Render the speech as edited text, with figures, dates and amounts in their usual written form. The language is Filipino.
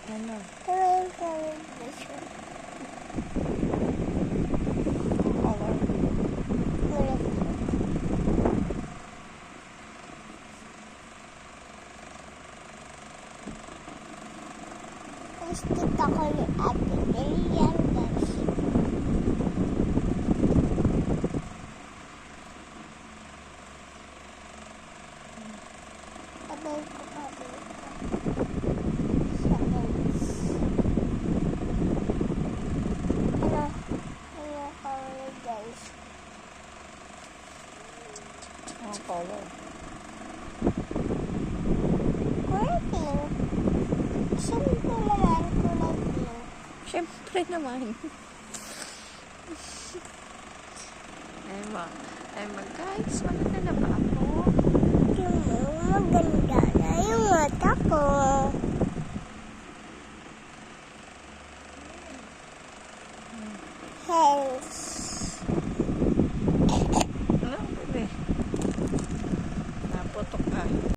Ano? Yung celebration. Color. Correct. Tapos kita ko ni Ate Lilian, guys. Sabay ko pa dito. Sa ends. Ano color, guys? Ang color. Kulay pink. Siyempre naman, kulay pink. Siyempre naman. Guys, maganda na ba ako? Maganda na yung mata ko. Hands.